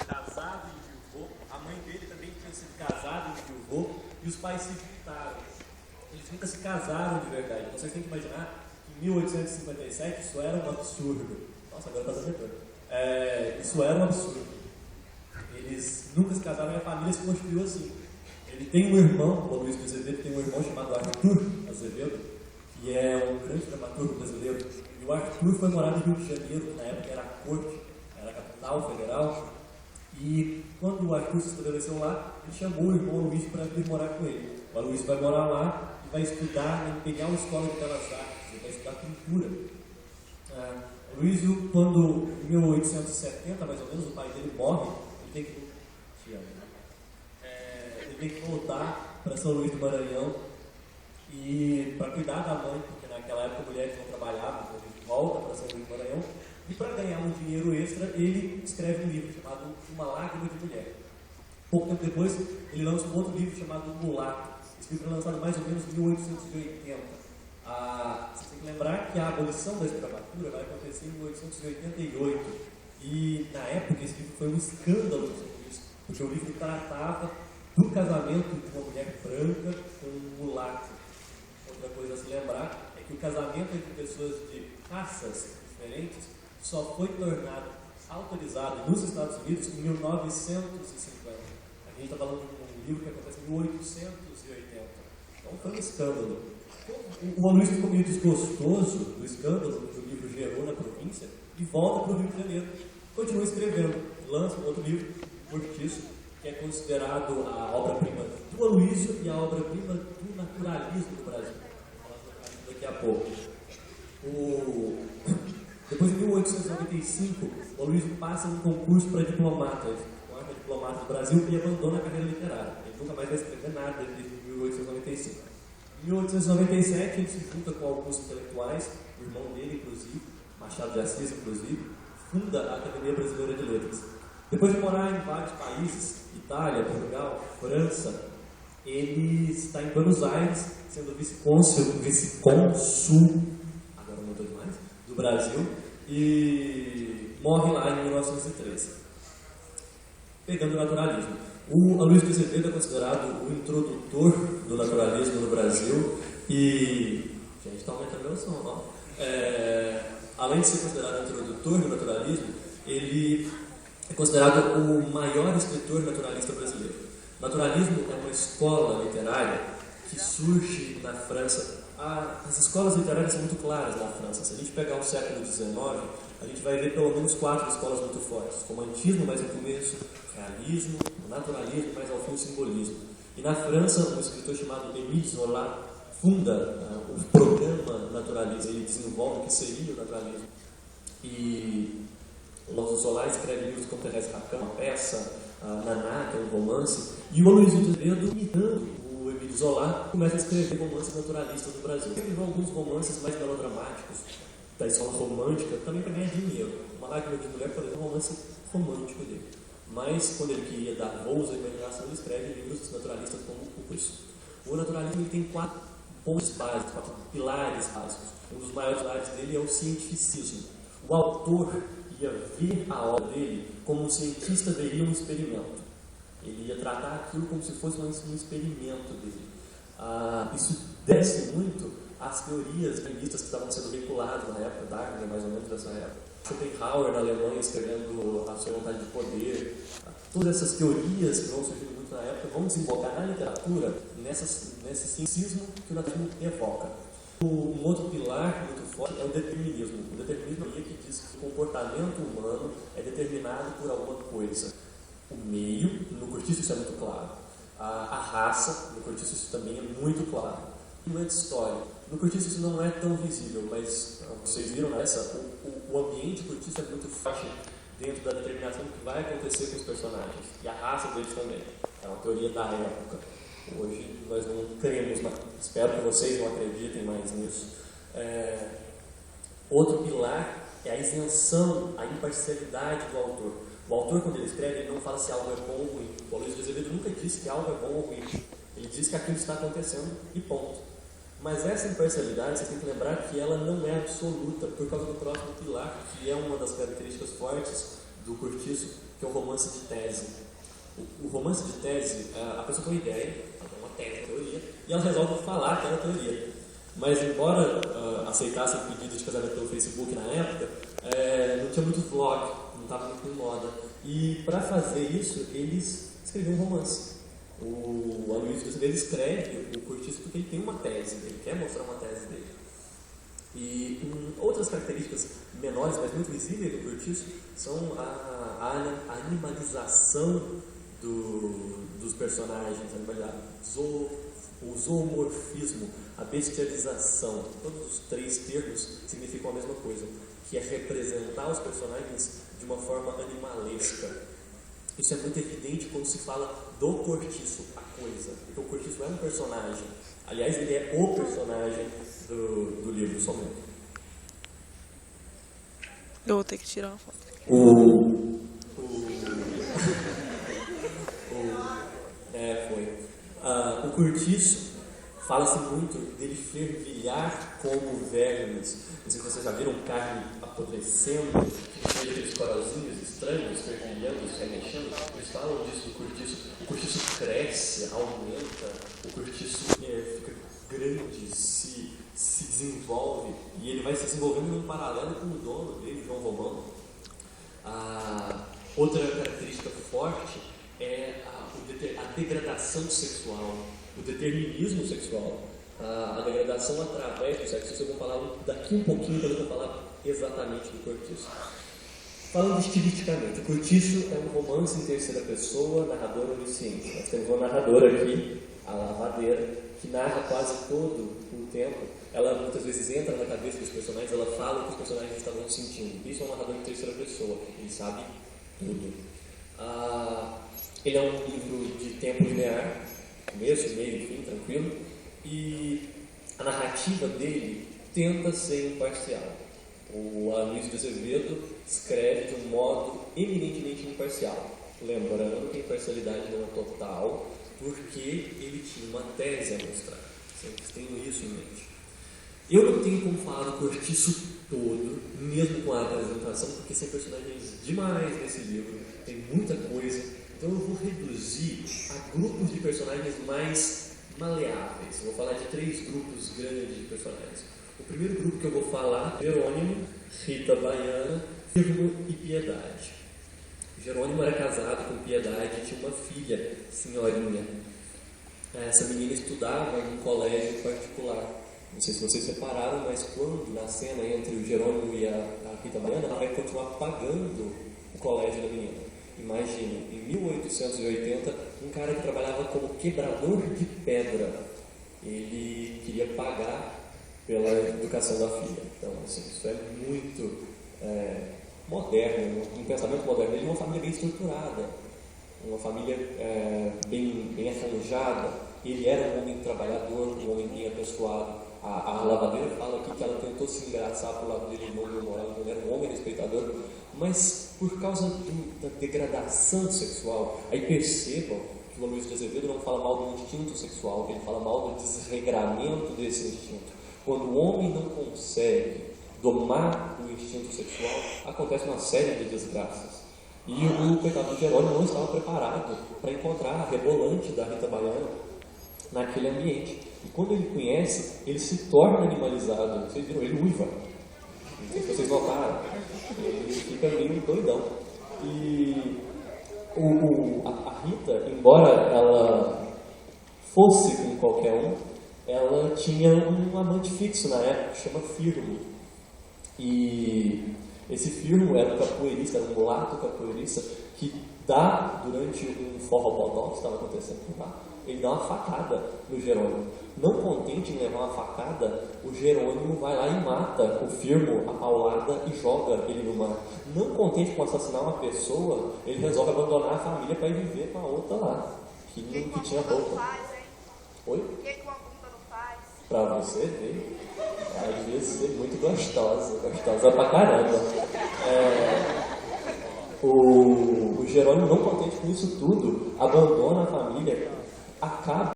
casado e viúvou. A mãe dele também tinha sido casada e viúvou. E os pais se juntaram. Eles nunca se casaram de verdade. Então vocês têm que imaginar que em 1857 isso era um absurdo. Nossa, agora está dando retorno. Isso era um absurdo. Eles nunca se casaram e a família se constituiu assim. Ele tem um irmão, o Luiz de Azevedo tem um irmão chamado Arthur Azevedo, que é um grande dramaturgo brasileiro. E o Arthur foi morar no Rio de Janeiro, que na época era a corte, era a capital federal. E quando o Arthur se estabeleceu lá, ele chamou o irmão Luiz para vir morar com ele. O Luiz vai morar lá e vai estudar na Imperial Escola de Belas Artes, ele vai estudar pintura. O Luiz, quando em 1870, mais ou menos, o pai dele morre, ele tem que voltar para São Luís do Maranhão e para cuidar da mãe, porque naquela época mulheres não trabalhavam, então ele volta para São Luís do Maranhão e para ganhar um dinheiro extra ele escreve um livro chamado Uma Lágrima de Mulher. Pouco tempo depois ele lança um outro livro chamado Mulato. Esse livro foi lançado mais ou menos em 1880. Você tem que lembrar que a abolição da escravatura vai acontecer em 1888 e na época esse livro foi um escândalo, porque o livro tratava do casamento de uma mulher branca com um mulato. Outra coisa a se lembrar é que o casamento entre pessoas de raças diferentes só foi tornado autorizado nos Estados Unidos em 1950. A gente está falando de um livro que aconteceu em 1880. Então foi um escândalo. O Luiz ficou meio desgostoso do escândalo que o livro gerou na província e volta para o Rio de Janeiro. Continua escrevendo, lança um outro livro, Cortiço, que é considerado a obra-prima do Aloysio e a obra-prima do naturalismo do Brasil. Vou falar daqui a pouco. Depois de 1895, o Aloysio passa um concurso para diplomata, diplomata do Brasil, e abandona a carreira literária. Ele nunca mais vai escrever nada desde 1895. Em 1897, ele se junta com alguns intelectuais, o irmão dele, inclusive, Machado de Assis, inclusive, funda a Academia Brasileira de Letras. Depois de morar em vários países, Itália, Portugal, França, ele está em Buenos Aires, sendo vice-cônsul, agora não estou demais, do Brasil, e morre lá em 1913, pegando o naturalismo. O Aloysio de Azevedo é considerado o introdutor do naturalismo no Brasil e... Gente, está aumentando meu som, ó. Além de ser considerado o introdutor do naturalismo, ele é considerado o maior escritor naturalista brasileiro. Naturalismo é uma escola literária que surge na França. As escolas literárias são muito claras na França. Se a gente pegar o século XIX, a gente vai ver pelo menos 4 escolas muito fortes. Romantismo mais no começo, realismo, naturalismo, mais ao fim o simbolismo. E na França, um escritor chamado Émile Zola funda o programa naturalista. Ele desenvolve o que seria o naturalismo. E o Zola escreve livros como Thérèse Racan, uma peça, Naná, que é um romance, e o Aloysio de Azevedo, imitando o Émile Zola, começa a escrever romances naturalistas no Brasil. Ele escreveu alguns romances mais melodramáticos, da escola romântica, também para ganhar dinheiro. Uma Lágrima de Mulher, por exemplo, é um romance romântico dele. Mas, quando ele queria dar voos à imaginação, ele escreve livros naturalistas como o Curso. O naturalismo ele tem 4 pontos básicos, 4 pilares básicos. Um dos maiores pilares dele é o cientificismo. O autor ia ver a obra dele como um cientista veria um experimento. Ele ia tratar aquilo como se fosse um experimento dele. Isso deve muito às teorias feministas que estavam sendo veiculadas na época, Darwin, mais ou menos dessa época. Schopenhauer, na Alemanha, escrevendo A Sua Vontade de Poder. Todas essas teorias que vão surgindo muito na época vão desembocar na literatura nesse cientismo que o naturalismo evoca. Um outro pilar muito forte é o determinismo. O determinismo é que diz que o comportamento humano é determinado por alguma coisa. O meio, no Cortiço isso é muito claro. A raça, no Cortiço isso também é muito claro. Não é de história. No Cortiço isso não é tão visível, mas vocês viram nessa, o ambiente do Cortiço é muito forte dentro da determinação do que vai acontecer com os personagens. E a raça deles também. É uma teoria da época. Hoje nós não cremos, mas espero que vocês não acreditem mais nisso. Outro pilar é a isenção, a imparcialidade do autor. O autor, quando ele escreve, ele não fala se algo é bom ou ruim. O Aloysio de Azevedo nunca disse que algo é bom ou ruim. Ele diz que aquilo está acontecendo e ponto. Mas essa imparcialidade, vocês têm que lembrar que ela não é absoluta por causa do próximo pilar, que é uma das características fortes do Cortiço, que é um romance de tese. O romance de tese, a pessoa tem uma ideia, ela tem uma tese, uma teoria, e ela resolve falar aquela teoria. Mas, embora aceitassem pedidos de casamento pelo Facebook na época, não tinha muito vlog, não estava muito em moda. E, para fazer isso, eles escreviam um romance. O Aloysio de Azevedo escreve o Cortiço porque ele tem uma tese, ele quer mostrar uma tese dele. E outras características menores, mas muito visíveis do Cortiço, são a animalização dos personagens, o zoomorfismo, a bestialização. Todos os três termos significam a mesma coisa, que é representar os personagens de uma forma animalesca. Isso é muito evidente quando se fala do Cortiço, a coisa, porque o Cortiço é um personagem. Aliás, ele é o personagem do livro somente. Eu vou ter que tirar uma foto. O Cortiço, fala-se muito dele fervilhar como vermes. Não sei se vocês já viram carne apodrecendo, aqueles coralzinhos estranhos, fervilhando, se remexendo. Eles falam disso do Cortiço. O Cortiço cresce, aumenta, o Cortiço fica grande, se desenvolve, e ele vai se desenvolvendo num paralelo com o dono dele, João Romão. Outra característica forte é a degradação sexual, o determinismo sexual, a degradação através do sexo. Isso eu vou falar daqui um pouquinho, quando eu vou falar exatamente do Cortiço. Falando estilisticamente, o Cortiço é um romance em terceira pessoa, narrador onisciente. Nós temos uma narradora aqui, a Lavadeira, que narra quase todo o tempo. Ela muitas vezes entra na cabeça dos personagens, ela fala o que os personagens estavam sentindo. Isso é um narrador em terceira pessoa, ele sabe tudo. Ele é um livro de tempo linear, começo, meio, fim, tranquilo, e a narrativa dele tenta ser imparcial. O Aloysio de Azevedo escreve de um modo eminentemente imparcial, lembrando que a imparcialidade não é total, porque ele tinha uma tese a mostrar. Sempre tenho isso em mente. Eu não tenho como falar do Cortiço todo, mesmo com a apresentação, porque tem personagens demais nesse livro, tem muita coisa. Então eu vou reduzir a grupos de personagens mais maleáveis. Eu vou falar de 3 grupos grandes de personagens. O primeiro grupo que eu vou falar é Jerônimo, Rita Baiana, Firmo e Piedade. Jerônimo era casado com Piedade e tinha uma filha, Senhorinha. Essa menina estudava em um colégio particular. Não sei se vocês separaram, mas quando na cena entre o Jerônimo e a Rita Baiana, ela vai continuar pagando o colégio da menina. Imagine, em 1880, um cara que trabalhava como quebrador de pedra, ele queria pagar pela educação da filha. Então, assim, isso é muito moderno, um pensamento moderno. Ele é uma família bem estruturada, uma família bem arranjada. Ele era um homem trabalhador, um homem bem apessoado. A Lavadeira fala aqui que ela tentou se engraçar para o lado dele, não deu moral, ele era um homem respeitador, mas por causa da degradação sexual, aí percebam que o Aloysio de Azevedo não fala mal do instinto sexual, ele fala mal do desregramento desse instinto. Quando o homem não consegue domar o instinto sexual, acontece uma série de desgraças. E o coitado de Jerônimo não estava preparado para encontrar a rebolante da Rita Baiana naquele ambiente. E quando ele conhece, ele se torna animalizado. Vocês viram? Ele uiva. Não sei se vocês notaram. Ele fica meio doidão. E a Rita, embora ela fosse com qualquer um, ela tinha um amante fixo na época, que chama Firmo. E esse Firmo era um capoeirista, era um mulato capoeirista, que dá, durante um forró-bodó que estava acontecendo por lá, ele dá uma facada no Jerônimo. Não contente em levar uma facada, o Jerônimo vai lá e mata o Firmo a paulada e joga ele no mar. Não contente com assassinar uma pessoa, ele resolve abandonar a família para ir viver com a outra lá, que tinha roupa. Oi? O que uma bunda não faz? Pra você ver, às vezes é muito gostosa pra caramba. O Jerônimo, não contente com isso tudo, abandona a família, acaba